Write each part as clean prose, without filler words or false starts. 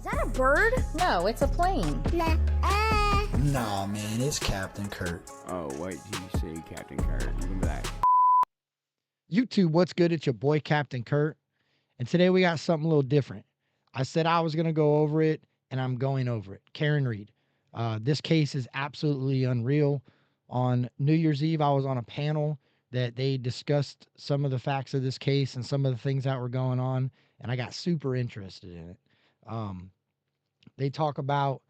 Is that a bird? No, it's a plane. Nah, man, it's Captain Kurt. Oh, what did you say, Captain Kurt? Remember that? YouTube, what's good? It's your boy, Captain Kurt. And today we got something a little different. I said I was going to go over it, and I'm going over it. Karen Read. This case is absolutely unreal. On New Year's Eve, I was on a panel that they discussed some of the facts of this case and some of the things that were going on, and I got super interested in it. They talk about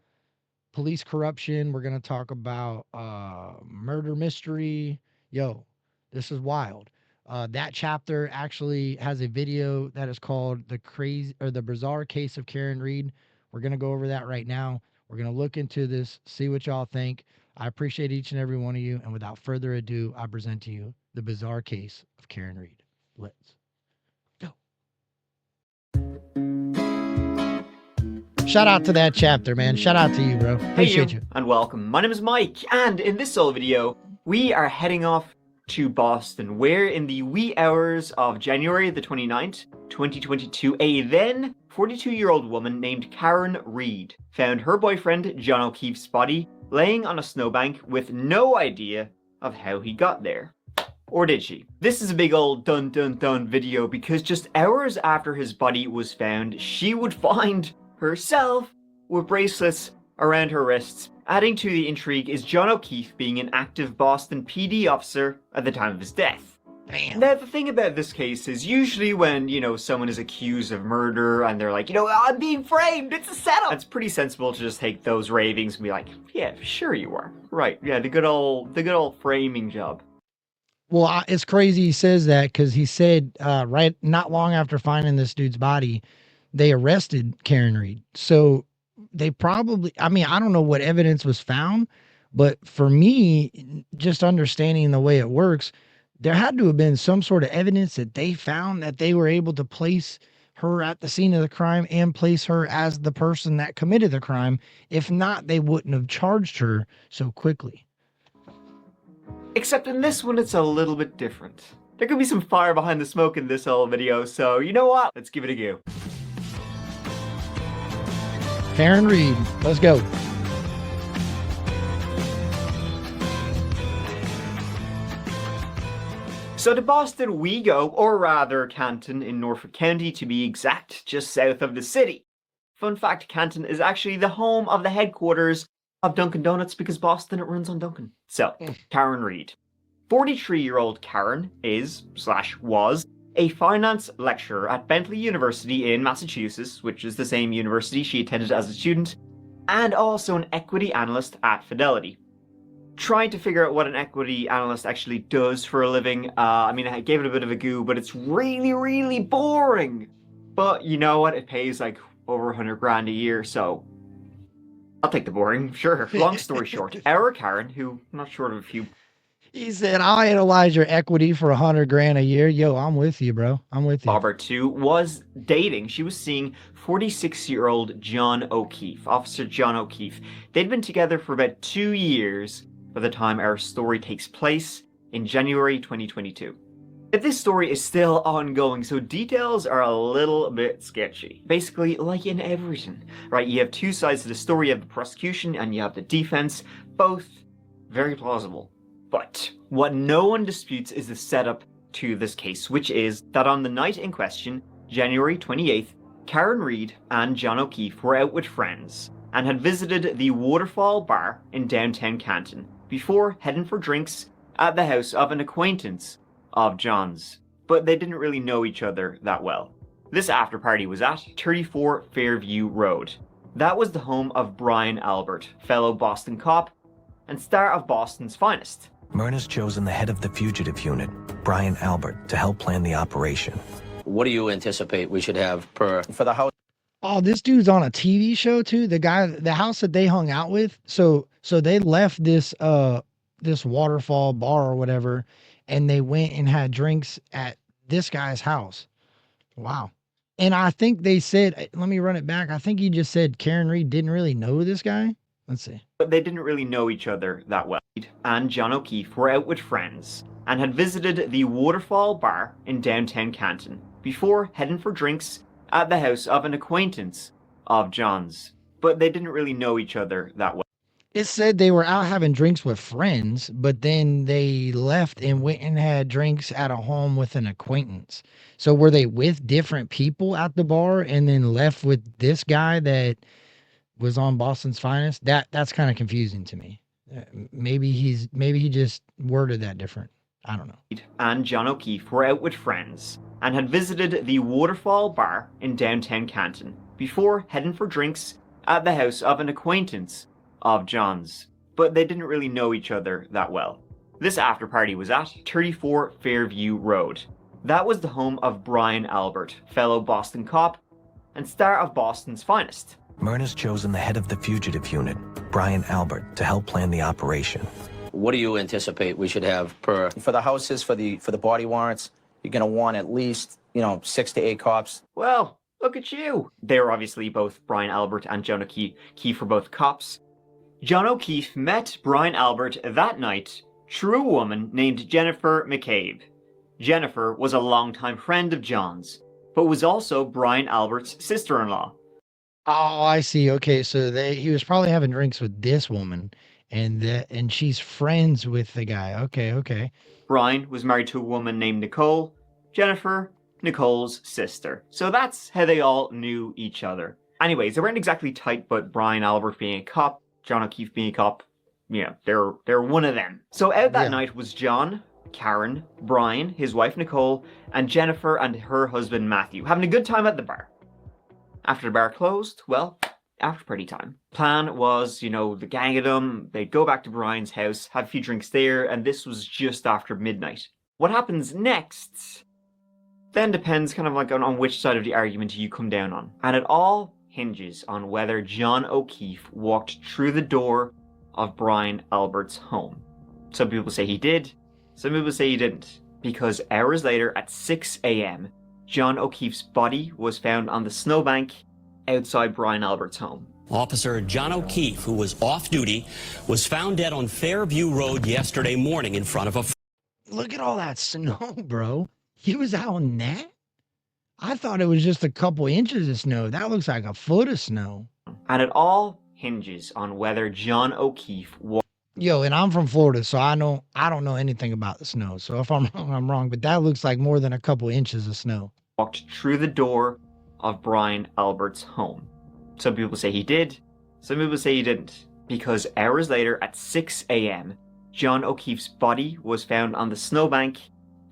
police corruption. We're going to talk about murder mystery. Yo, this is wild. That chapter actually has a video that is called the Bizarre Case of Karen Read. We're going to go over that right now. We're going to look into this, see what y'all think. I appreciate each and every one of you. And without further ado, I present to you the Bizarre Case of Karen Read. Let's go. Shout out to that chapter, man. Shout out to you, bro. Appreciate you. And welcome. My name is Mike, and in this solo video, we are heading off to Boston, where in the wee hours of January the 29th, 2022, a then 42-year-old woman named Karen Read found her boyfriend John O'Keefe's body laying on a snowbank with no idea of how he got there. Or did she? This is a big old dun dun dun video because just hours after his body was found, she would find herself with bracelets around her wrists. Adding to the intrigue is John O'Keefe being an active Boston PD officer at the time of his death. Damn. Now, the thing about this case is usually when, someone is accused of murder and they're like, I'm being framed, it's a setup. It's pretty sensible to just take those ravings and be like, yeah, sure you are. Right, yeah, the good old framing job. Well, it's crazy he says that because he said right not long after finding this dude's body, they arrested Karen Read. So they probably, I don't know what evidence was found, but for me, just understanding the way it works, there had to have been some sort of evidence that they found that they were able to place her at the scene of the crime and place her as the person that committed the crime. If not, they wouldn't have charged her so quickly. Except in this one, it's a little bit different. There could be some fire behind the smoke in this whole video, so you know what? Let's give it a go. Karen Read, let's go. So to Boston we go, or rather Canton in Norfolk County to be exact, just south of the city. Fun fact, Canton is actually the home of the headquarters of Dunkin' Donuts because Boston, it runs on Dunkin'. So, Karen Read. 43-year-old Karen was a finance lecturer at Bentley University in Massachusetts, which is the same university she attended as a student, and also an equity analyst at Fidelity. Trying to figure out what an equity analyst actually does for a living. I gave it a bit of a go, but it's really, really boring. But you know what? It pays like over 100 grand a year, so I'll take the boring, sure. Long story short, our Karen, who I'm not short of a few. He said, I'll analyze your equity for 100 grand a year. Yo, I'm with you, bro. I'm with you. Barbara, too, was dating. She was seeing 46-year-old John O'Keefe, Officer John O'Keefe. They'd been together for about 2 years by the time our story takes place in January 2022. But this story is still ongoing, so details are a little bit sketchy. Basically, like in everything, right? You have two sides to the story. You have the prosecution and you have the defense, both very plausible. But what no one disputes is the setup to this case, which is that on the night in question, January 28th, Karen Read and John O'Keefe were out with friends and had visited the Waterfall Bar in downtown Canton before heading for drinks at the house of an acquaintance of John's. But they didn't really know each other that well. This after party was at 34 Fairview Road. That was the home of Brian Albert, fellow Boston cop and star of Boston's Finest. Myrna's chosen the head of the fugitive unit, Brian Albert, to help plan the operation. What do you anticipate we should have for the house? Oh, this dude's on a TV show too. The house that they hung out with. So they left this waterfall bar or whatever, and they went and had drinks at this guy's house. Wow. And I think they said, let me run it back. I think you just said Karen Read didn't really know this guy. Let's see. But they didn't really know each other that well. And John O'Keefe were out with friends and had visited the Waterfall Bar in downtown Canton before heading for drinks at the house of an acquaintance of John's, but they didn't really know each other that well. It said they were out having drinks with friends, but then they left and went and had drinks at a home with an acquaintance. So were they with different people at the bar and then left with this guy that was on Boston's Finest? That's kind of confusing to me. Maybe he just worded that different. I don't know. And John O'Keefe were out with friends and had visited the Waterfall Bar in downtown Canton before heading for drinks at the house of an acquaintance of John's, but they didn't really know each other that well. This after party was at 34 Fairview Road. That was the home of Brian Albert, fellow Boston cop and star of Boston's Finest. Myrna's chosen the head of the fugitive unit, Brian Albert, to help plan the operation. What do you anticipate we should have per? For the houses, for the body warrants, you're going to want at least, 6 to 8 cops. Well, look at you. They were obviously both Brian Albert and John O'Keefe were both cops. John O'Keefe met Brian Albert that night through a woman named Jennifer McCabe. Jennifer was a longtime friend of John's, but was also Brian Albert's sister-in-law. Oh, I see. Okay, so he was probably having drinks with this woman, and she's friends with the guy. Okay. Brian was married to a woman named Nicole. Jennifer, Nicole's sister. So that's how they all knew each other. Anyways, they weren't exactly tight, but Brian Albert being a cop, John O'Keefe being a cop, they're one of them. So out that night was John, Karen, Brian, his wife Nicole, and Jennifer and her husband Matthew, having a good time at the bar. After the bar closed, well, after party time. Plan was, the gang of them, they'd go back to Brian's house, have a few drinks there, and this was just after midnight. What happens next then depends kind of like on which side of the argument you come down on. And it all hinges on whether John O'Keefe walked through the door of Brian Albert's home. Some people say he did, some people say he didn't, because hours later at 6 a.m., John O'Keefe's body was found on the snowbank outside Brian Albert's home. Officer John O'Keefe, who was off duty, was found dead on Fairview Road yesterday morning in front of a... Look at all that snow, bro. He was out in that? I thought it was just a couple inches of snow. That looks like a foot of snow. And it all hinges on whether John O'Keefe walked... Yo, and I'm from Florida, so I don't know anything about the snow. So if I'm wrong, I'm wrong. But that looks like more than a couple inches of snow. Walked through the door of Brian Albert's home. Some people say he did, some people say he didn't, because hours later at 6 a.m., John O'Keefe's body was found on the snowbank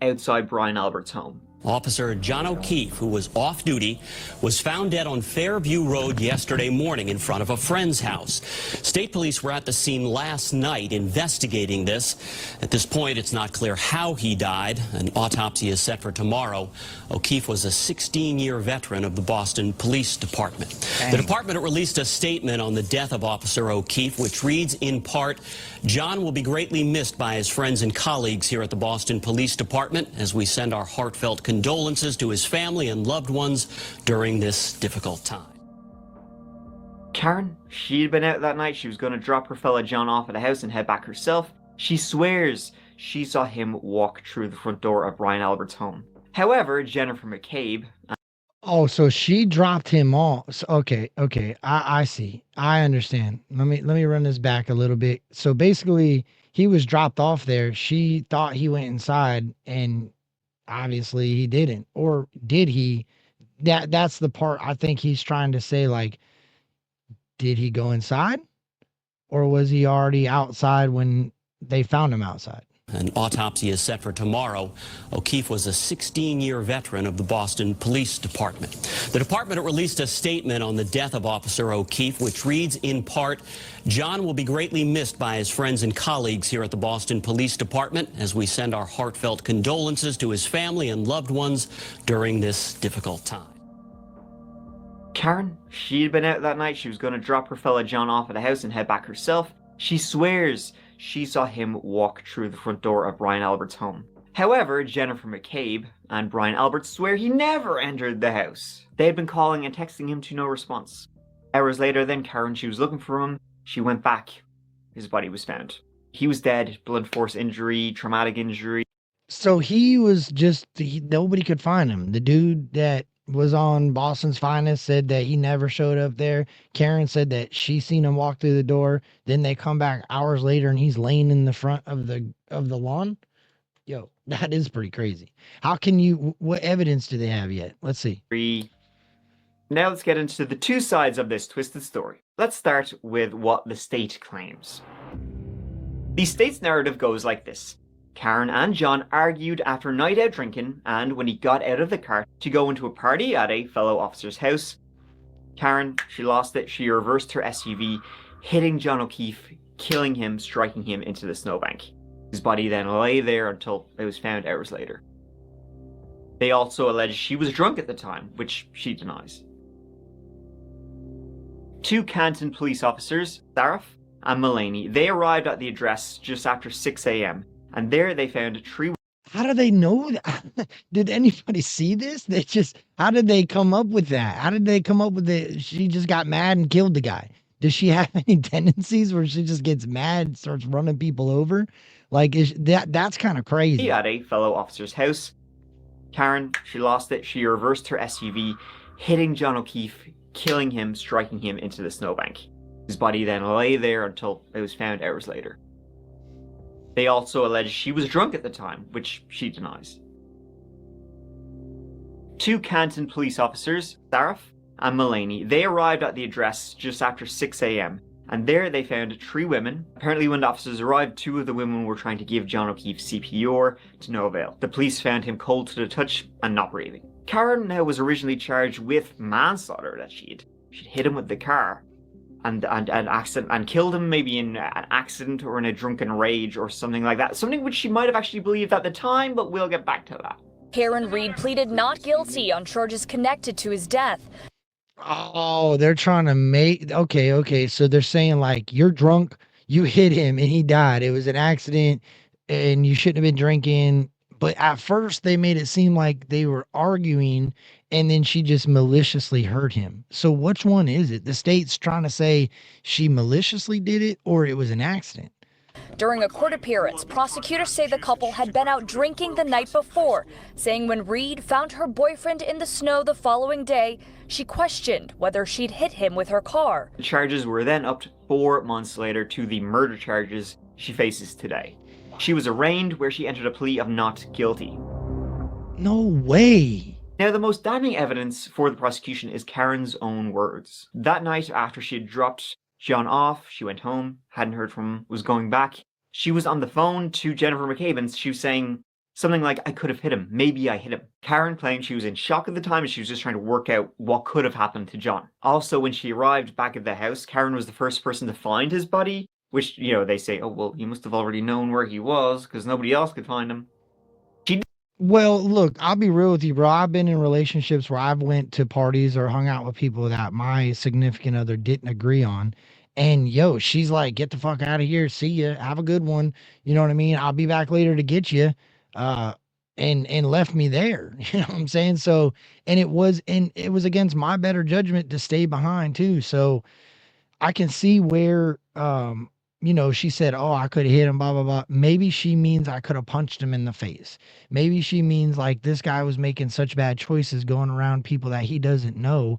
outside Brian Albert's home. Officer John O'Keefe, who was off duty, was found dead on Fairview Road yesterday morning in front of a friend's house. State police were at the scene last night investigating this. At this point, it's not clear how he died. An autopsy is set for tomorrow. O'Keefe was a 16-year veteran of the Boston Police Department. Dang. The department released a statement on the death of Officer O'Keefe, which reads in part, "John will be greatly missed by his friends and colleagues here at the Boston Police Department as we send our heartfelt condolences to his family and loved ones during this difficult time." Karen, she'd been out that night. She was going to drop her fella John off at the house and head back herself. She swears she saw him walk through the front door of Brian Albert's home. However, Jennifer McCabe... Oh, so she dropped him off. So, okay. I see. I understand. Let me run this back a little bit. So basically, he was dropped off there. She thought he went inside, and obviously he didn't. Or did he? That's the part I think he's trying to say, like, did he go inside? Or was he already outside when they found him outside? An autopsy is set for tomorrow. O'Keefe was a 16-year veteran of the Boston Police Department. The department released a statement on the death of Officer O'Keefe, which reads in part, "John will be greatly missed by his friends and colleagues here at the Boston Police Department as we send our heartfelt condolences to his family and loved ones during this difficult time." Karen, she'd been out that night. She was going to drop her fella John off at the house and head back herself. She swears she saw him walk through the front door of Brian Albert's home. However, Jennifer McCabe and Brian Albert swear he never entered the house. They had been calling and texting him to no response. Hours later then, Karen, she was looking for him. She went back. His body was found. He was dead, blunt force injury, traumatic injury. So he was just, nobody could find him. The dude that was on Boston's Finest, said that he never showed up there. Karen said that she seen him walk through the door. Then they come back hours later and he's laying in the front of the lawn. Yo, that is pretty crazy. How can you, what evidence do they have yet? Let's see. Now let's get into the two sides of this twisted story. Let's start with what the state claims. The state's narrative goes like this. Karen and John argued after a night out drinking, and when he got out of the car to go into a party at a fellow officer's house, Karen, she lost it. She reversed her SUV, hitting John O'Keefe, killing him, striking him into the snowbank. His body then lay there until it was found hours later. They also allege she was drunk at the time, which she denies. Two Canton police officers, Saraf and Mulaney, they arrived at the address just after 6 a.m. and there they found a tree. How do they know that? Did anybody see this? How did they come up with that? How did they come up with it? She just got mad and killed the guy. Does she have any tendencies where she just gets mad and starts running people over? Like, that's kind of crazy. At a fellow officer's house. Karen, she lost it. She reversed her SUV, hitting John O'Keefe, killing him, striking him into the snowbank. His body then lay there until it was found hours later. They also allege she was drunk at the time, which she denies. Two Canton police officers, Saraf and Mulaney, they arrived at the address just after 6 a.m. and there they found three women. Apparently when the officers arrived, two of the women were trying to give John O'Keefe CPR to no avail. The police found him cold to the touch and not breathing. Karen now was originally charged with manslaughter that she'd hit him with the car and accident and killed him, maybe in an accident or in a drunken rage or something like that. Something which she might have actually believed at the time, but we'll get back to that. Karen Read pleaded not guilty on charges connected to his death. Oh, they're trying to make, okay. So they're saying like, you're drunk, you hit him and he died. It was an accident and you shouldn't have been drinking. But at first they made it seem like they were arguing and then she just maliciously hurt him. So which one is it? The state's trying to say she maliciously did it or it was an accident. During a court appearance, prosecutors say the couple had been out drinking the night before, saying when Reed found her boyfriend in the snow the following day, she questioned whether she'd hit him with her car. The charges were then upped 4 months later to the murder charges she faces today. She was arraigned where she entered a plea of not guilty. No way. Now, the most damning evidence for the prosecution is Karen's own words. That night, after she had dropped John off, she went home, hadn't heard from him, was going back. She was on the phone to Jennifer McCabe and she was saying something like, I could have hit him. Maybe I hit him. Karen claimed she was in shock at the time and she was just trying to work out what could have happened to John. Also, when she arrived back at the house, Karen was the first person to find his body, which, you know, they say, oh, well, he must have already known where he was because nobody else could find him. Well, look, I'll be real with you, bro. I've been in relationships where I've went to parties or hung out with people that my significant other didn't agree on. And yo, she's like, get the fuck out of here. See ya. Have a good one. You know what I mean? I'll be back later to get you. And left me there. You know what I'm saying? So, and it was against my better judgment to stay behind too. So I can see where, you know, she said, oh, I could have hit him, blah, blah, blah. Maybe she means I could have punched him in the face. Maybe she means like this guy was making such bad choices going around people that he doesn't know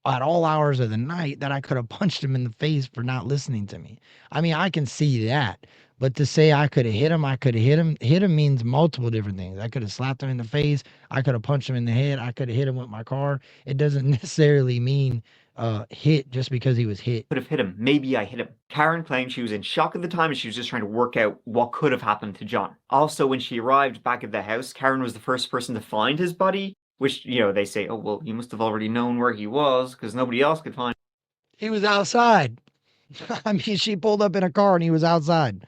at all hours of the night that I could have punched him in the face for not listening to me. I mean, I can see that. But to say I could have hit him, hit him means multiple different things. I could have slapped him in the face. I could have punched him in the head. I could have hit him with my car. It doesn't necessarily mean hit just because he was hit. Could have hit him. Maybe I hit him. Karen claimed she was in shock at the time and she was just trying to work out what could have happened to John. Also, when she arrived back at the house, Karen was the first person to find his body, which, you know, they say, oh, well, you must have already known where he was because nobody else could find him. He was outside. I mean, she pulled up in a car and he was outside.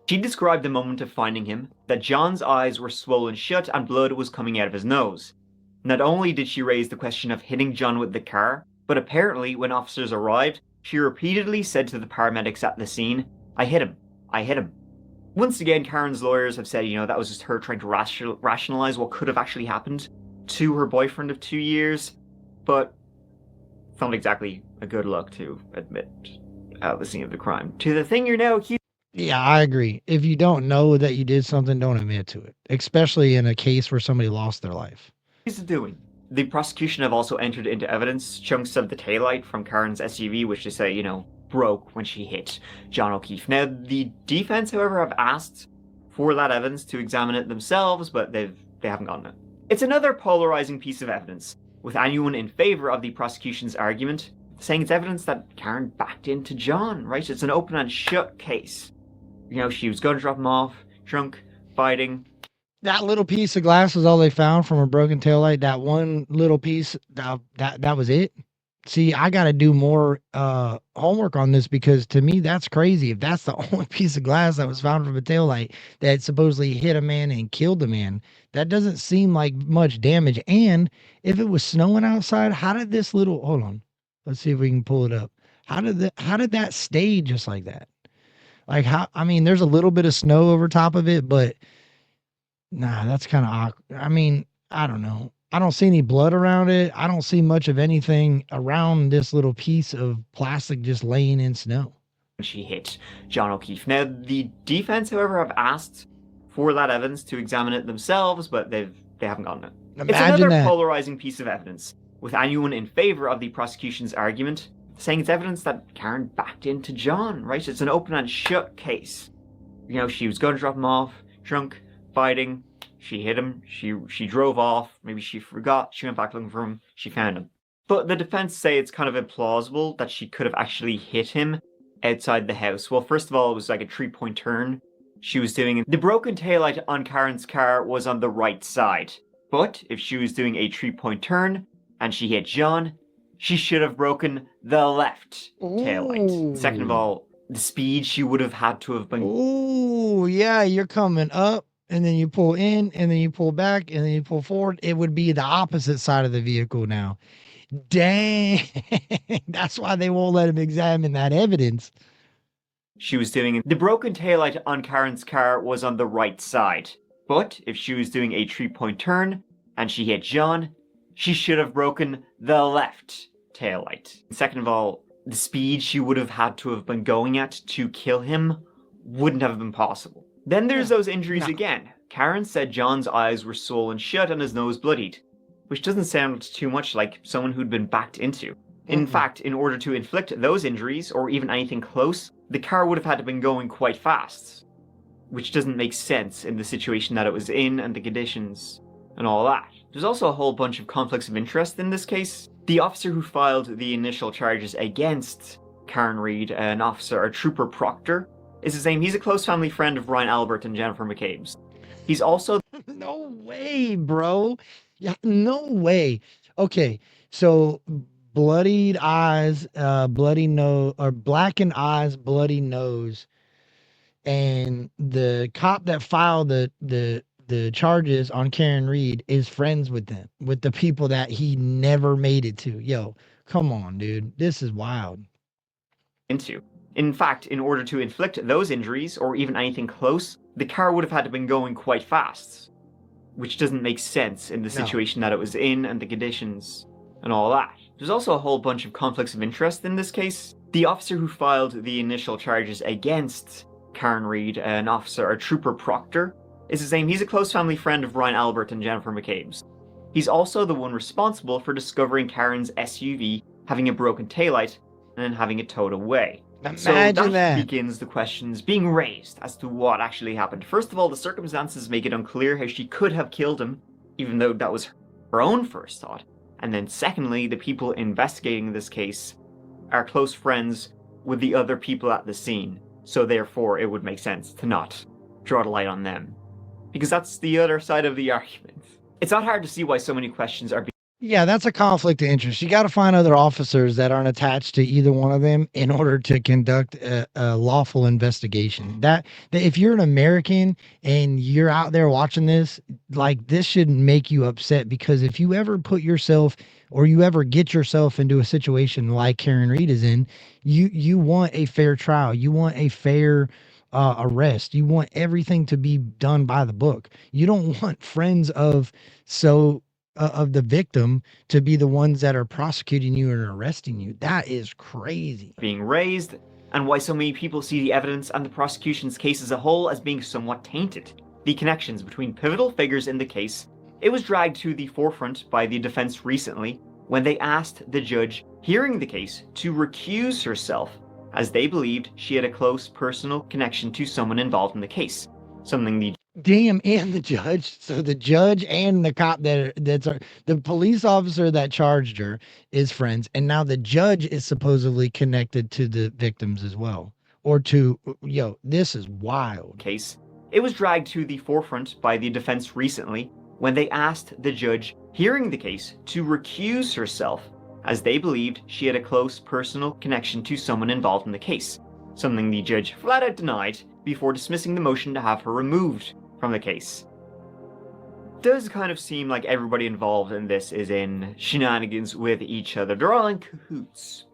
She described the moment of finding him, that John's eyes were swollen shut and blood was coming out of his nose. Not only did she raise the question of hitting John with the car, but apparently when officers arrived, she repeatedly said to the paramedics at the scene, I hit him. I hit him. Once again, Karen's lawyers have said, you know, that was just her trying to rationalize what could have actually happened to her boyfriend of 2 years, but it's not exactly a good look to admit at the scene of the crime. To the thing you're now accused. Yeah, I agree. If you don't know that you did something, don't admit to it, especially in a case where somebody lost their life. Doing. The prosecution have also entered into evidence chunks of the taillight from Karen's SUV, which they say, broke when she hit John O'Keefe. Now, the defense, however, have asked for that evidence to examine it themselves, but they haven't gotten it. It's another polarizing piece of evidence, with anyone in favor of the prosecution's argument saying it's evidence that Karen backed into John, right? It's an open and shut case. She was going to drop him off, drunk, fighting. That little piece of glass was all they found from a broken taillight. That one little piece, that was it. See, I got to do more homework on this, because to me, that's crazy. If that's the only piece of glass that was found from a taillight that supposedly hit a man and killed a man, that doesn't seem like much damage. And if it was snowing outside, how did this little, hold on, let's see if we can pull it up. How did that stay just like that? Like there's a little bit of snow over top of it, but nah, that's kind of awkward. I don't know. I don't see any blood around it. I don't see much of anything around this little piece of plastic just laying in snow. She hit John O'Keefe. Now, the defense, however, have asked for that evidence to examine it themselves, but they haven't gotten it. It's another polarizing piece of evidence, with anyone in favor of the prosecution's argument saying it's evidence that Karen backed into John, right? It's an open and shut case. She was going to drop him off, drunk, fighting. She hit him, she drove off, maybe she forgot, she went back looking for him, she found him. But the defense say it's kind of implausible that she could have actually hit him outside the house. Well, first of all, it was like a 3-point turn she was doing. The broken taillight on Karen's car was on the right side. But if she was doing a 3-point turn and she hit John, she should have broken the left taillight. Second of all, the speed she would have had to have been... Ooh, yeah, you're coming up, and then you pull in, and then you pull back, and then you pull forward. It would be the opposite side of the vehicle now. Dang. That's why they won't let him examine that evidence. She was doing... The broken taillight on Karen's car was on the right side. But if she was doing a 3-point turn and she hit John, she should have broken the left taillight. Second of all, the speed she would have had to have been going at to kill him wouldn't have been possible. Then there's those injuries again. Karen said John's eyes were swollen shut and his nose bloodied, which doesn't sound too much like someone who'd been backed into. In fact, in order to inflict those injuries, or even anything close, the car would have had to have been going quite fast, which doesn't make sense in the situation that it was in and the conditions and all that. There's also a whole bunch of conflicts of interest in this case. The officer who filed the initial charges against Karen Read, a trooper Proctor, is his name. He's a close family friend of Brian Albert and Jennifer McCabe's. He's also... No way, bro. Yeah, no way. Okay, so bloodied eyes, bloody nose, or blackened eyes, bloody nose. And the cop that filed the charges on Karen Read is friends with them, with the people that he never made it to. Yo, come on, dude. This is wild. In fact, in order to inflict those injuries, or even anything close, the car would have had to have been going quite fast, which doesn't make sense in the situation that it was in and the conditions and all that. There's also a whole bunch of conflicts of interest in this case. The officer who filed the initial charges against Karen Read, a trooper Proctor, is his name. He's a close family friend of Brian Albert and Jennifer McCabe's. He's also the one responsible for discovering Karen's SUV having a broken taillight and then having it towed away. Imagine that begins the questions being raised as to what actually happened. First of all, the circumstances make it unclear how she could have killed him, even though that was her own first thought. And then secondly, the people investigating this case are close friends with the other people at the scene. So therefore, it would make sense to not draw the light on them, because that's the other side of the argument. It's not hard to see why so many questions are being... Yeah, that's a conflict of interest. You got to find other officers that aren't attached to either one of them in order to conduct a lawful investigation. That if you're an American and you're out there watching this, like, this shouldn't make you upset, because if you ever put yourself or you ever get yourself into a situation like Karen Read is in, you want a fair trial. You want a fair arrest. You want everything to be done by the book. You don't want friends of the victim to be the ones that are prosecuting you and arresting you. That is crazy. Being raised, and why so many people see the evidence and the prosecution's case as a whole as being somewhat tainted. The connections between pivotal figures in the case It was dragged to the forefront by the defense recently when they asked the judge hearing the case to recuse herself, as they believed she had a close personal connection to someone involved in the case. Something the Damn, and the judge. So the judge and the cop the police officer that charged her is friends, and now the judge is supposedly connected to the victims as well. Or to, this is wild. case. It was dragged to the forefront by the defense recently when they asked the judge hearing the case to recuse herself, as they believed she had a close personal connection to someone involved in the case. Something the judge flat out denied before dismissing the motion to have her removed from the case. Does kind of seem like everybody involved in this is in shenanigans with each other. They're all in cahoots.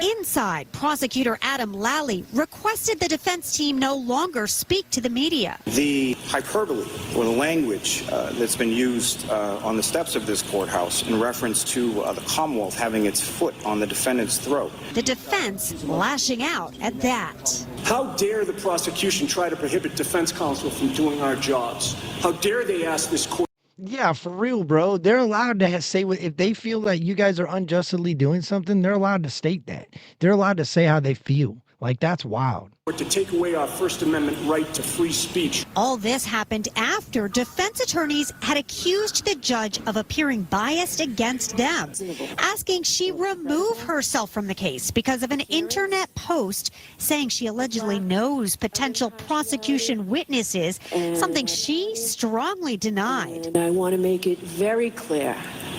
Inside, prosecutor Adam Lally requested the defense team no longer speak to the media. The hyperbole or the language that's been used on the steps of this courthouse in reference to the Commonwealth having its foot on the defendant's throat. The defense lashing out at that. How dare the prosecution try to prohibit defense counsel from doing our jobs? How dare they ask this court? Yeah, for real, bro. They're allowed to say what if they feel that you guys are unjustly doing something. They're allowed to state that. They're allowed to say how they feel. Like, that's wild. To take away our First Amendment right to free speech. All this happened after defense attorneys had accused the judge of appearing biased against them, asking she remove herself from the case because of an internet post saying she allegedly knows potential prosecution witnesses, something she strongly denied. And I want to make it very clear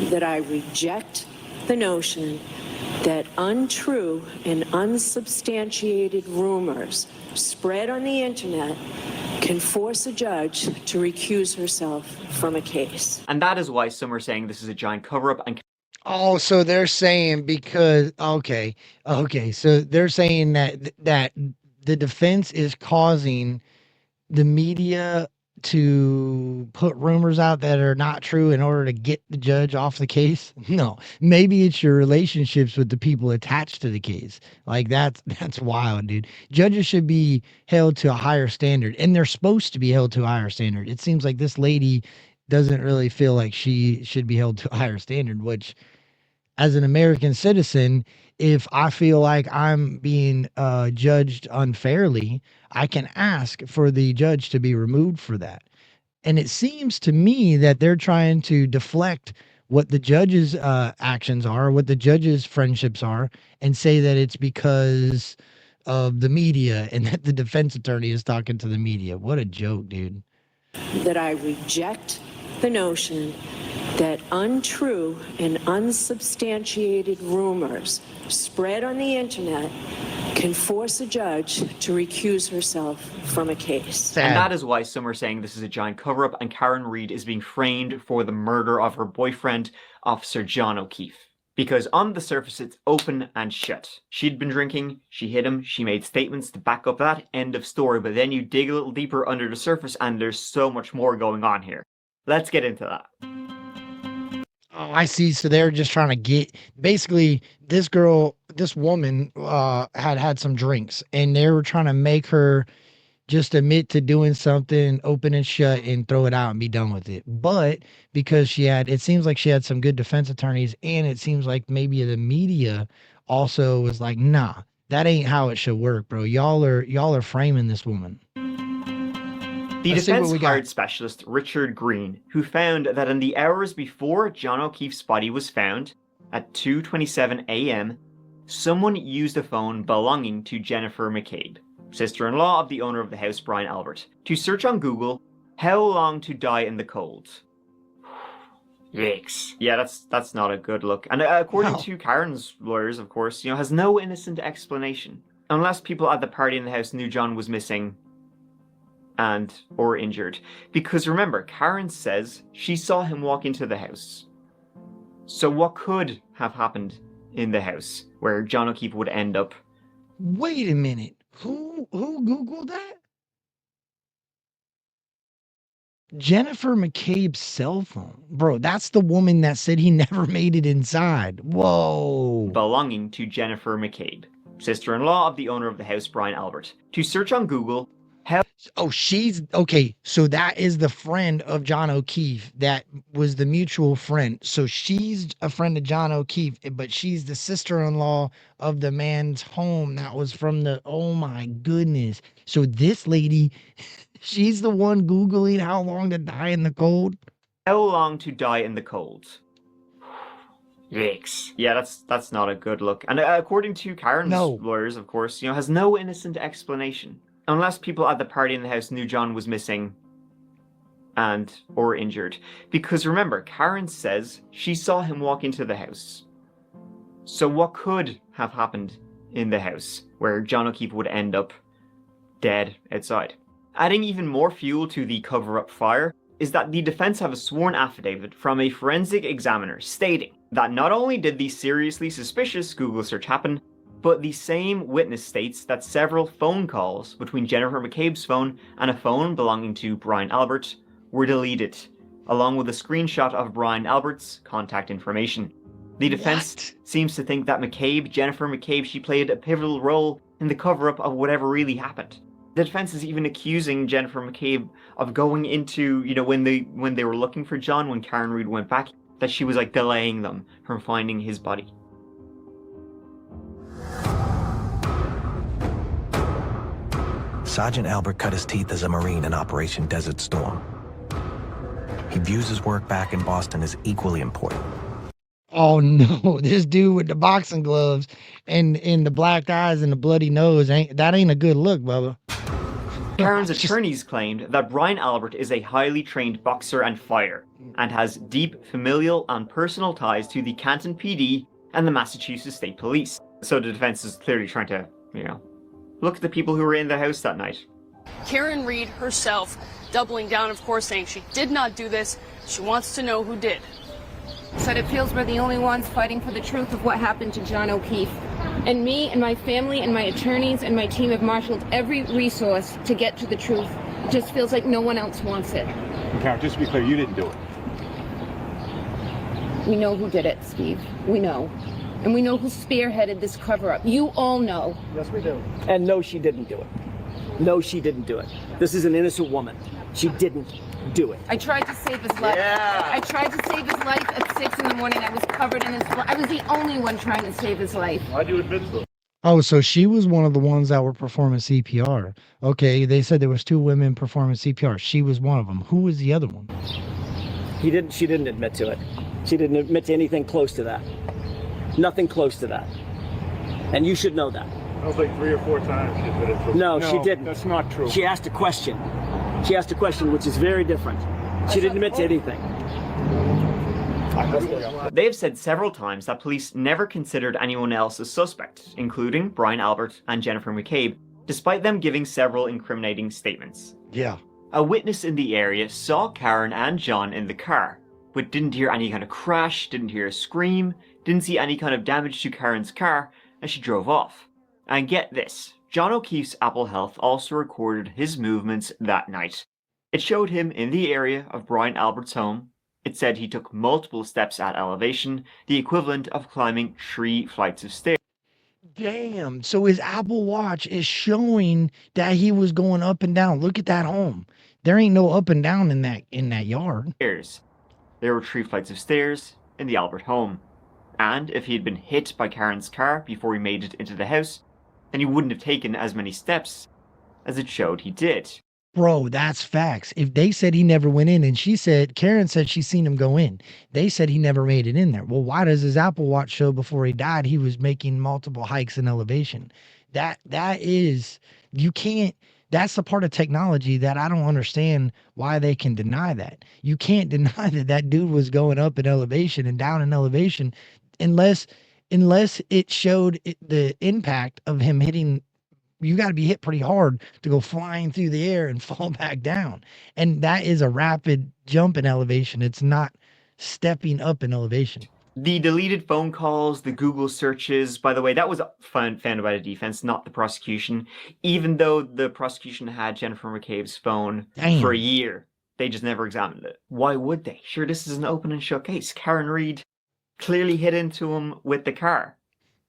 that I reject the notion that untrue and unsubstantiated rumors spread on the internet can force a judge to recuse herself from a case. And that is why some are saying this is a giant cover-up and Oh, so they're saying because okay, so they're saying that the defense is causing the media to put rumors out that are not true in order to get the judge off the case. No, maybe it's your relationships with the people attached to the case. Like that's wild, dude. Judges should be held to a higher standard, and they're supposed to be held to a higher standard. It seems like this lady doesn't really feel like she should be held to a higher standard, which as an American citizen, if I feel like I'm being judged unfairly, I can ask for the judge to be removed for that. And it seems to me that they're trying to deflect what the judge's actions are, what the judge's friendships are, and say that it's because of the media and that the defense attorney is talking to the media. What a joke, dude. That I reject the notion that untrue and unsubstantiated rumors spread on the internet can force a judge to recuse herself from a case. Sad. And that is why some are saying this is a giant cover-up and Karen Read is being framed for the murder of her boyfriend, Officer John O'Keefe. Because on the surface, it's open and shut. She'd been drinking, she hit him, she made statements to back up that, end of story. But then you dig a little deeper under the surface and there's so much more going on here. Let's get into that. Oh, I see. So they're just trying to get, basically, this woman had some drinks, and they were trying to make her just admit to doing something, open and shut, and throw it out and be done with it. But because it seems like she had some good defense attorneys, and it seems like maybe the media also was like, nah, that ain't how it should work, bro. Y'all are framing this woman. The defense hired specialist Richard Green, who found that in the hours before John O'Keefe's body was found, at 2:27 a.m., someone used a phone belonging to Jennifer McCabe, sister-in-law of the owner of the house, Brian Albert, to search on Google, how long to die in the cold. Yikes. Yeah, that's not a good look. And according to Karen's lawyers, of course, has no innocent explanation. Unless people at the party in the house knew John was missing or injured. Because remember, Karen says she saw him walk into the house. So what could have happened in the house where John O'Keefe would end up? Wait a minute. Who Googled that? Jennifer McCabe's cell phone. Bro, that's the woman that said he never made it inside. Whoa. Belonging to Jennifer McCabe, sister-in-law of the owner of the house, Brian Albert. To search on Google, Oh, she's okay. So that is the friend of John O'Keefe. That was the mutual friend. So she's a friend of John O'Keefe, but she's the sister-in-law of the man's home that was from the. Oh my goodness. So this lady, she's the one Googling how long to die in the cold. How long to die in the cold? Yikes. Yeah, that's not a good look. And according to Karen's lawyers, of course, has no innocent explanation. Unless people at the party in the house knew John was missing or injured. Because remember, Karen says she saw him walk into the house. So what could have happened in the house where John O'Keefe would end up dead outside? Adding even more fuel to the cover-up fire is that the defense have a sworn affidavit from a forensic examiner stating that not only did the seriously suspicious Google search happen, but the same witness states that several phone calls between Jennifer McCabe's phone and a phone belonging to Brian Albert were deleted, along with a screenshot of Brian Albert's contact information. The defense seems to think that Jennifer McCabe, she played a pivotal role in the cover-up of whatever really happened. The defense is even accusing Jennifer McCabe of going into, when they were looking for John, when Karen Read went back, that she was like delaying them from finding his body. Sergeant Albert cut his teeth as a Marine in Operation Desert Storm. He views his work back in Boston as equally important. Oh no, this dude with the boxing gloves and the black eyes and the bloody nose, ain't a good look, Bubba. Karen's attorneys claimed that Brian Albert is a highly trained boxer and fighter, and has deep familial and personal ties to the Canton PD and the Massachusetts State Police. So the defense is clearly trying to, look at the people who were in the house that night. Karen Read herself doubling down, of course, saying she did not do this. She wants to know who did. Said it feels we're the only ones fighting for the truth of what happened to John O'Keefe. And me and my family and my attorneys and my team have marshaled every resource to get to the truth. It just feels like no one else wants it. Karen, just to be clear, you didn't do it. We know who did it, Steve. We know. And we know who spearheaded this cover-up. You all know. Yes, we do. And no, she didn't do it. No, she didn't do it. This is an innocent woman. She didn't do it. I tried to save his life. Yeah. I tried to save his life at 6 in the morning. I was covered in his blood. I was the only one trying to save his life. Why'd you admit to it? Oh, so she was one of the ones that were performing CPR. Okay, they said there was 2 women performing CPR. She was one of them. Who was the other one? She didn't admit to it. She didn't admit to anything close to that. Nothing close to that. And you should know that. That was like 3 or 4 times she admitted to it. No, she didn't. That's not true. She asked a question. She asked a question, which is very different. She didn't admit to anything. They have said several times that police never considered anyone else a suspect, including Brian Albert and Jennifer McCabe, despite them giving several incriminating statements. Yeah. A witness in the area saw Karen and John in the car, but didn't hear any kind of crash, didn't hear a scream, didn't see any kind of damage to Karen's car as she drove off. And get this, John O'Keefe's Apple Health also recorded his movements that night. It showed him in the area of Brian Albert's home. It said he took multiple steps at elevation, the equivalent of climbing 3 flights of stairs. Damn. So his Apple Watch is showing that he was going up and down. Look at that home. There ain't no up and down in that yard. There were 3 flights of stairs in the Albert home. And if he had been hit by Karen's car before he made it into the house, then he wouldn't have taken as many steps as it showed he did. Bro, that's facts. If they said he never went in, and Karen said she seen him go in. They said he never made it in there. Well, why does his Apple Watch show before he died he was making multiple hikes in elevation? That's the part of technology that I don't understand why they can deny that. You can't deny that dude was going up in elevation and down in elevation unless it showed the impact of him hitting. You got to be hit pretty hard to go flying through the air and fall back down. And that is a rapid jump in elevation. It's not stepping up in elevation. The deleted phone calls, the Google searches, by the way, that was found by the defense, not the prosecution. Even though the prosecution had Jennifer McCabe's phone for a year, they just never examined it. Why would they? Sure, this is an open and shut case. Karen Read clearly hit into him with the car.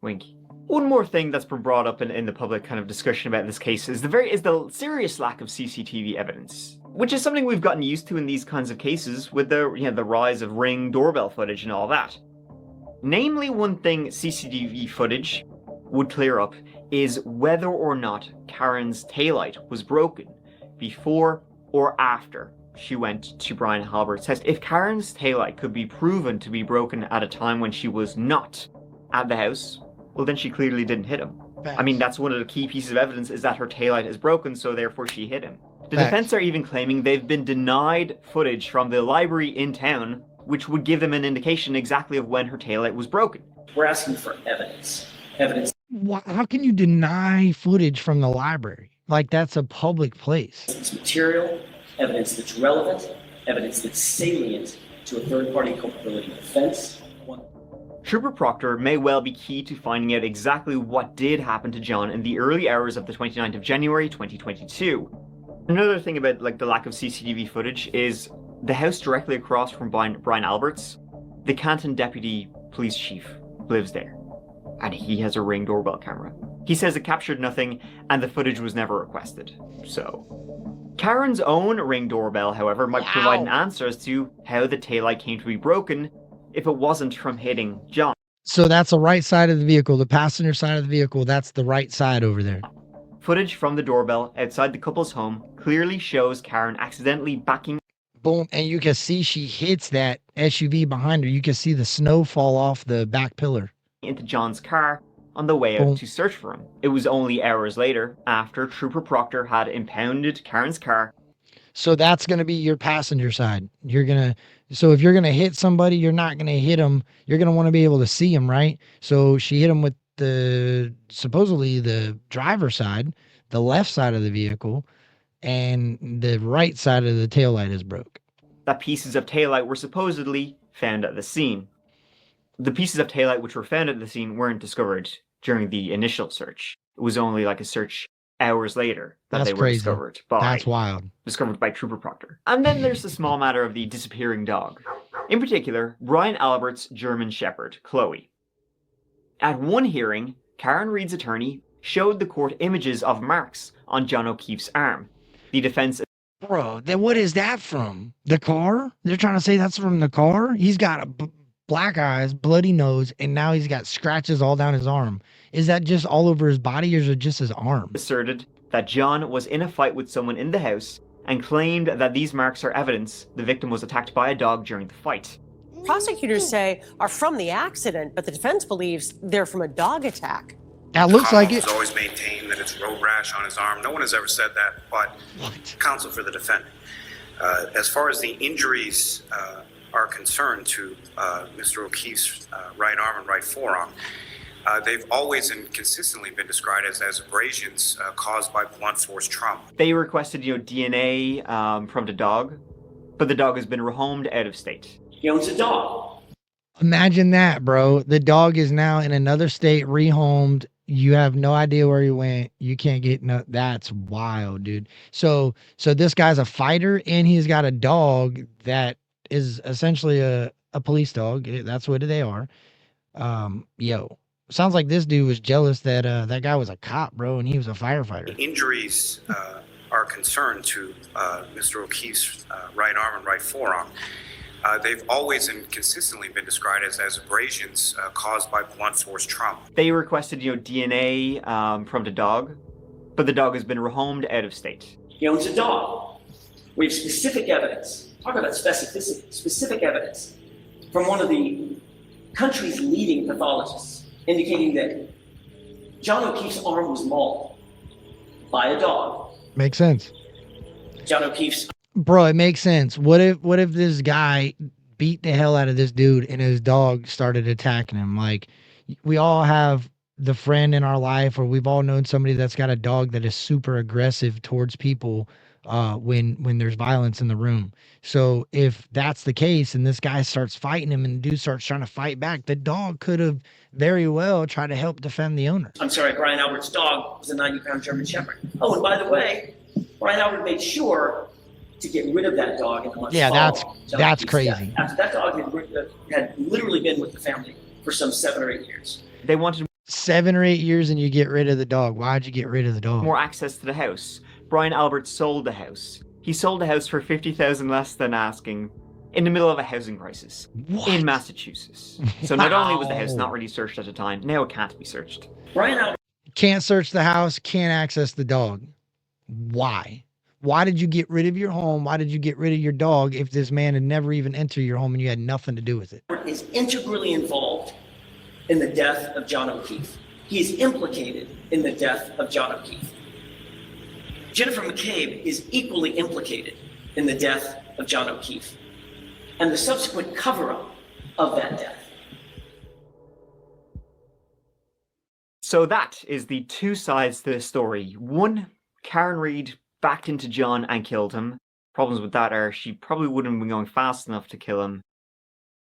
Wink. One more thing that's been brought up in the public kind of discussion about this case is the serious lack of CCTV evidence, which is something we've gotten used to in these kinds of cases with the rise of Ring doorbell footage and all that. Namely, one thing CCTV footage would clear up is whether or not Karen's taillight was broken before or after she went to Brian Halbert's house. If Karen's taillight could be proven to be broken at a time when she was not at the house, well, then she clearly didn't hit him. I mean, that's one of the key pieces of evidence, is that her taillight is broken, so therefore she hit him. The defense are even claiming they've been denied footage from the library in town, which would give them an indication exactly of when her taillight was broken. We're asking for evidence. Evidence. How can you deny footage from the library? Like, that's a public place. It's material, evidence that's relevant, evidence that's salient to a third-party culpability defense. Trooper Proctor may well be key to finding out exactly what did happen to John in the early hours of the 29th of January 2022. Another thing about the lack of CCTV footage is the house directly across from Brian Albert's. The Canton Deputy Police Chief lives there, and he has a Ring doorbell camera. He says it captured nothing, and the footage was never requested. So, Karen's own Ring doorbell, however, might provide an answer as to how the taillight came to be broken if it wasn't from hitting John. So that's the right side of the vehicle, the passenger side of the vehicle, that's the right side over there. Footage from the doorbell outside the couple's home clearly shows Karen accidentally backing. Boom, and you can see she hits that SUV behind her. You can see the snow fall off the back pillar. Into John's car on the way out to search for him. It was only hours later, after Trooper Proctor had impounded Karen's car. So that's going to be your passenger side. So if you're going to hit somebody, you're not going to hit them. You're going to want to be able to see them, right? So she hit him with supposedly the driver's side, the left side of the vehicle, and the right side of the taillight is broke. That pieces of taillight were supposedly found at the scene. The pieces of taillight which were found at the scene weren't discovered during the initial search. It was only like a search hours later that they were discovered. That's wild. Discovered by Trooper Proctor. And then there's the small matter of the disappearing dog. In particular, Brian Albert's German Shepherd, Chloe. At one hearing, Karen Read's attorney showed the court images of marks on John O'Keefe's arm. The defense... Bro, then what is that from? The car? They're trying to say that's from the car? He's got black eyes, bloody nose, and now he's got scratches all down his arm. Is that just all over his body, or is it just his arm? Asserted that John was in a fight with someone in the house and claimed that these marks are evidence the victim was attacked by a dog during the fight. Prosecutors say are from the accident, but the defense believes they're from a dog attack. That looks like it. He's always maintained that it's road rash on his arm. No one has ever said that, but counsel for the defendant. As far as the injuries are concerned to Mr. O'Keefe's right arm and right forearm, they've always and consistently been described as abrasions caused by blunt force trauma. They requested, DNA from the dog, but the dog has been rehomed out of state. He owns a dog. Imagine that, bro. The dog is now in another state, rehomed. You have no idea where he went. You can't get that's wild, dude. So this guy's a fighter, and he's got a dog that is essentially a police dog. That's what they are. Sounds like this dude was jealous that that guy was a cop, bro, and he was a firefighter. The injuries are concerned to Mr. O'Keefe's right arm and right forearm. They've always and consistently been described as abrasions caused by blunt force trauma. They requested, DNA from the dog, but the dog has been rehomed out of state. He owns a dog. We have specific evidence. Talk about specificity. Specific evidence from one of the country's leading pathologists indicating that John O'Keefe's arm was mauled by a dog. Makes sense. John O'Keefe's... Bro, it makes sense. What if this guy beat the hell out of this dude and his dog started attacking him? Like, we all have the friend in our life, or we've all known somebody that's got a dog that is super aggressive towards people when there's violence in the room. So if that's the case and this guy starts fighting him and the dude starts trying to fight back, the dog could have very well tried to help defend the owner. I'm sorry, Brian Albert's dog was a 90-pound German Shepherd. Oh, and by the way, Brian Albert made sure to get rid of that dog in the months following. That's crazy. After that dog had literally been with the family for some 7 or 8 years. They wanted 7 or 8 years and you get rid of the dog. Why'd you get rid of the dog? More access to the house. Brian Albert sold the house. He sold the house for $50,000 less than asking in the middle of a housing crisis in Massachusetts. So not only was the house not really searched at the time, now it can't be searched. Brian Albert. Can't search the house, can't access the dog. Why? Why did you get rid of your home? Why did you get rid of your dog if this man had never even entered your home and you had nothing to do with it? Is integrally involved in the death of John O'Keefe. He is implicated in the death of John O'Keefe. Jennifer McCabe is equally implicated in the death of John O'Keefe and the subsequent cover-up of that death. So that is the two sides to the story. One, Karen Read backed into John and killed him. Problems with that are she probably wouldn't have been going fast enough to kill him.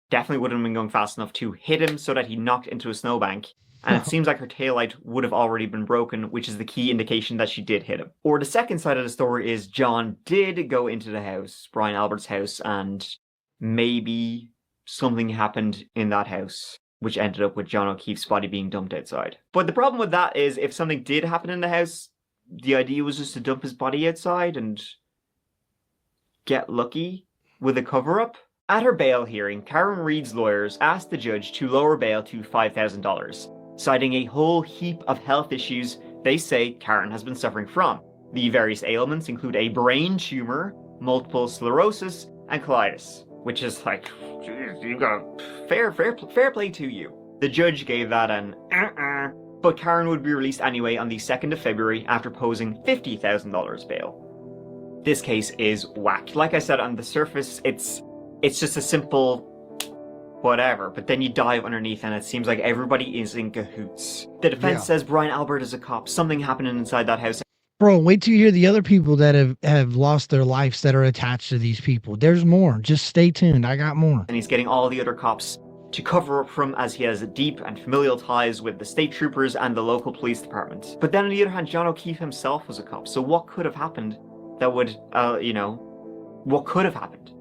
Definitely wouldn't have been going fast enough to hit him so that he knocked into a snowbank. And it seems like her taillight would have already been broken, which is the key indication that she did hit him. Or the second side of the story is John did go into the house, Brian Albert's house, and maybe something happened in that house, which ended up with John O'Keefe's body being dumped outside. But the problem with that is if something did happen in the house, the idea was just to dump his body outside and get lucky with a cover-up. At her bail hearing, Karen Read's lawyers asked the judge to lower bail to $5,000, citing a whole heap of health issues they say Karen has been suffering from. The various ailments include a brain tumor, multiple sclerosis, and colitis, which is like, geez, you got fair play to you. The judge gave that an but Karen would be released anyway on the 2nd of February after posing $50,000 bail. This case is whack. Like I said, on the surface, it's just a simple whatever, but then you dive underneath and it seems like everybody is in cahoots. The defense says Brian Albert is a cop. Something happened inside that house. Bro, wait till you hear the other people that have lost their lives that are attached to these people. There's more. Just stay tuned. I got more. And he's getting all the other cops to cover up for him as he has deep and familial ties with the state troopers and the local police department. But then on the other hand, John O'Keefe himself was a cop. So what could have happened that would, what could have happened?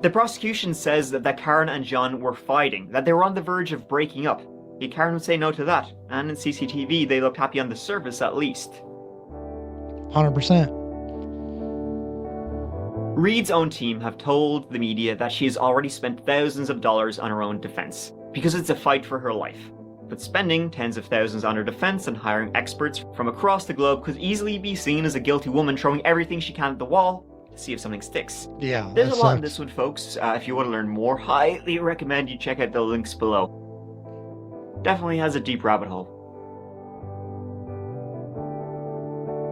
The prosecution says that Karen and John were fighting, that they were on the verge of breaking up. Yet Karen would say no to that, and in CCTV they looked happy on the surface at least. 100%. Read's own team have told the media that she has already spent thousands of dollars on her own defense, because it's a fight for her life. But spending tens of thousands on her defense and hiring experts from across the globe could easily be seen as a guilty woman throwing everything she can at the wall to see if something sticks. Yeah, there's a lot in this one, folks. If you want to learn more, highly recommend you check out the links below. Definitely has a deep rabbit hole.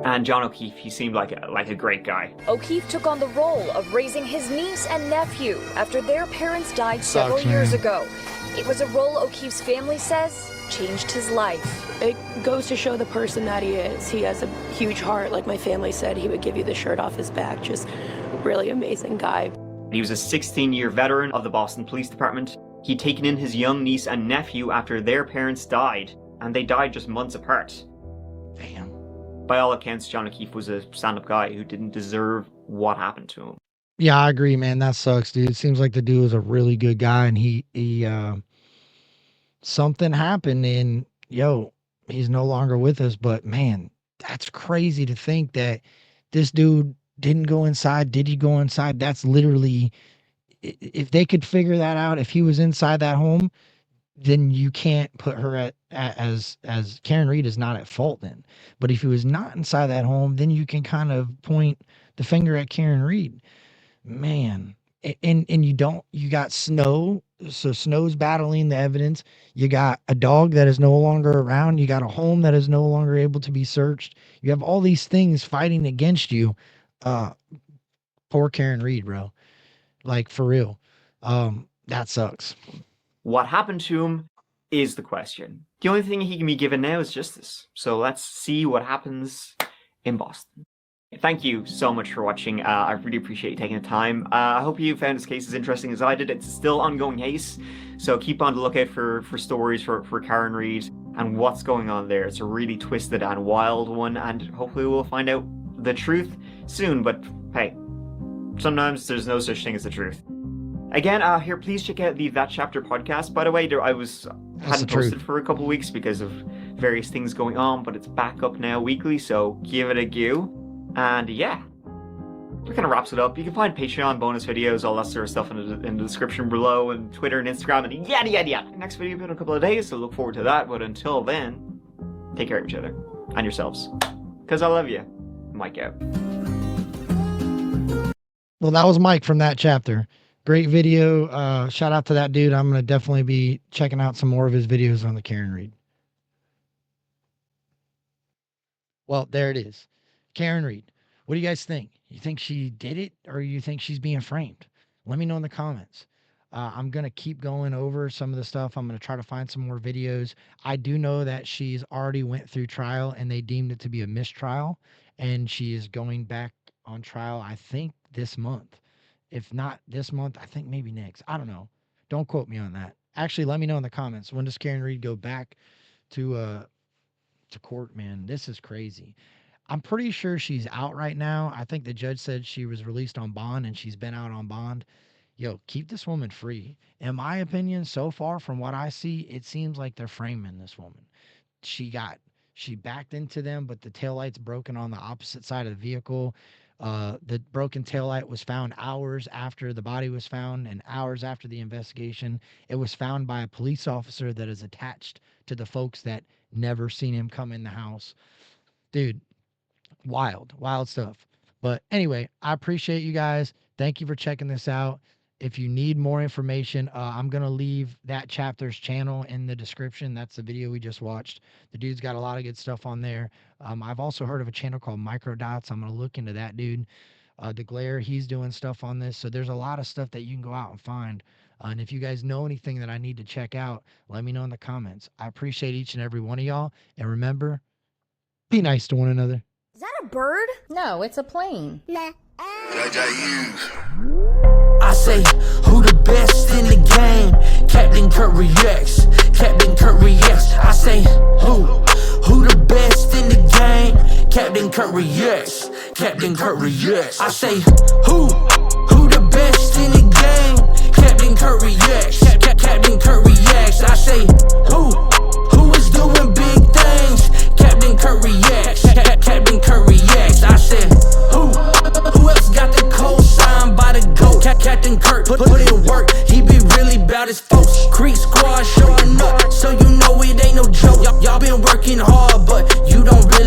And John O'Keefe, he seemed like a great guy. O'Keefe took on the role of raising his niece and nephew after their parents died several years ago. It was a role O'Keefe's family says changed his life. It goes to show the person that he is. He has a huge heart. Like my family said, he would give you the shirt off his back. Just really amazing guy. He was a 16-year veteran of the Boston Police Department. He'd taken in his young niece and nephew after their parents died, and they died just months apart. Damn. By all accounts, John O'Keefe was a stand-up guy who didn't deserve what happened to him. Yeah, I agree, man. That sucks, dude. It seems like the dude was a really good guy, and he something happened, and he's no longer with us. But man, that's crazy to think that this dude didn't go inside. Did he go inside? That's literally, if they could figure that out, if he was inside that home, then you can't put her as Karen Read is not at fault then. But if he was not inside that home, then you can kind of point the finger at Karen Read. Man, and you got Snow. So Snow's battling the evidence. You got a dog that is no longer around. You got a home that is no longer able to be searched. You have all these things fighting against you. Poor Karen Read, bro. Like, for real. That sucks. What happened to him is the question. The only thing he can be given now is justice. So let's see what happens in Boston. Thank you so much for watching. I really appreciate you taking the time. I hope you found this case as interesting as I did. It's still ongoing case, so keep on the lookout for stories for Karen Read and what's going on there. It's a really twisted and wild one, and hopefully we'll find out the truth soon. But hey, sometimes there's no such thing as the truth. Again, here, please check out the That Chapter podcast. By the way, hadn't posted for a couple weeks because of various things going on, but it's back up now weekly, so give it a go. And yeah, that kind of wraps it up. You can find Patreon, bonus videos, all that sort of stuff in the description below, and Twitter and Instagram, and yada yada yada. Next video will be in a couple of days, so look forward to that. But until then, take care of each other and yourselves, because I love you. Mike out. Well, that was Mike from That Chapter. Great video. Shout out to that dude. I'm going to definitely be checking out some more of his videos on the Karen Read. Well, there it is. Karen Read. What do you guys think? You think she did it, or you think she's being framed? Let me know in the comments. I'm going to keep going over some of the stuff. I'm going to try to find some more videos. I do know that she's already went through trial, and they deemed it to be a mistrial, and she is going back on trial, I think, this month. If not this month, I think maybe next. I don't know. Don't quote me on that. Actually, let me know in the comments. When does Karen Read go back to court, man? This is crazy. I'm pretty sure she's out right now. I think the judge said she was released on bond, and she's been out on bond. Yo, keep this woman free. In my opinion, so far from what I see, it seems like they're framing this woman. She backed into them, but the taillight's broken on the opposite side of the vehicle. The broken taillight was found hours after the body was found and hours after the investigation. It was found by a police officer that is attached to the folks that never seen him come in the house. Dude, wild stuff. But anyway, I appreciate you guys. Thank you for checking this out. If you need more information, I'm going to leave That Chapter's channel in the description. That's the video we just watched. The dude's got a lot of good stuff on there. I've also heard of a channel called Microdots. I'm going to look into that dude. The Glare, he's doing stuff on this. So there's a lot of stuff that you can go out and find. And if you guys know anything that I need to check out, let me know in the comments. I appreciate each and every one of y'all. And remember, be nice to one another. Is that a bird? No, it's a plane. I say, who the best in the game? Captain Kurt reacts. Captain Kurt reacts. I say, who the best in the game? Captain Kurt reacts. Captain Kurt reacts. I say, who the best in the game? Captain Kurt reacts. Captain Kurt reacts. I say, who is doing big things? Captain Kurt reacts. Captain Kurt reacts. I said, who else got the cosign by the GOAT? Captain Kurt put in work. He be really about his folks. Creek Squad showing up, so you know it ain't no joke. Y'all been working hard, but you don't really